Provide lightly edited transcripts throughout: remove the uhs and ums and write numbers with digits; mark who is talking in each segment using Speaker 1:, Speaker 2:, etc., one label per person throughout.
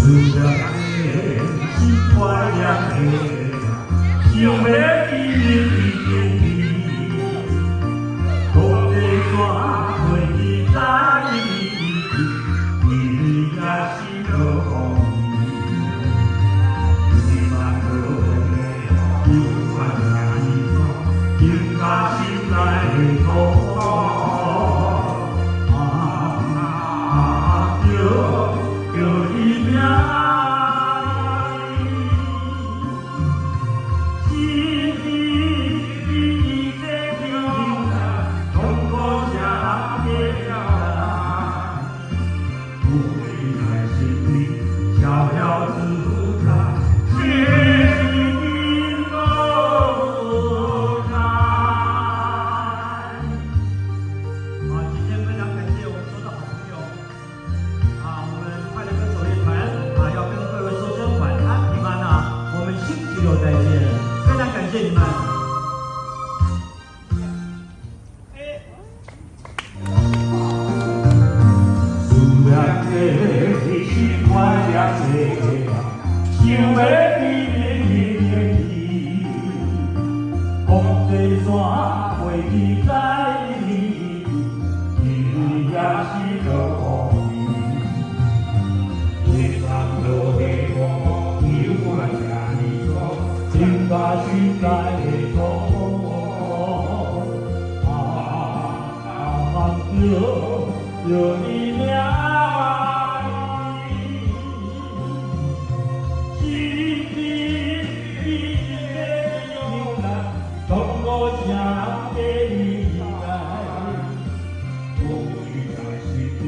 Speaker 1: 思念的心怀念的，想要见你。讲地山袂记在你也是落雨。希望落的有款你说，应甲心内的土。
Speaker 2: 再见，非常感谢你们。
Speaker 1: 思念的心怀念的，想要见你。讲地山袂记在你，你也是落雨。地上落的雨，有我家你说。心甲心内的土，着你名，心里的牛郎，从我声给你爱，我在心里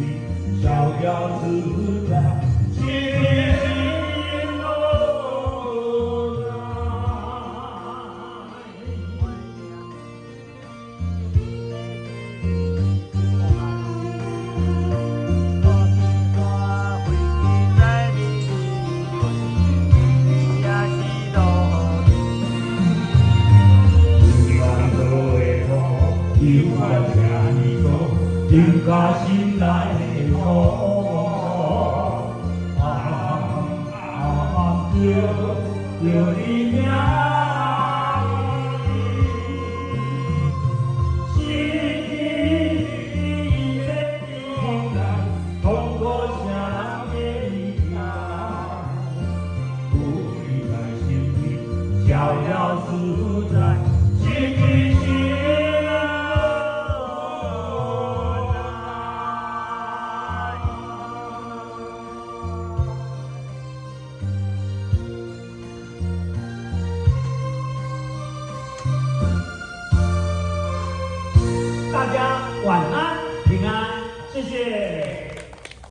Speaker 1: 逍遥自在。有我听你讲，就甲心内的土，着你名，心里的牛郎，通过声给你爱，归来心里逍遥自在，
Speaker 2: 大家晚安，平安，谢谢。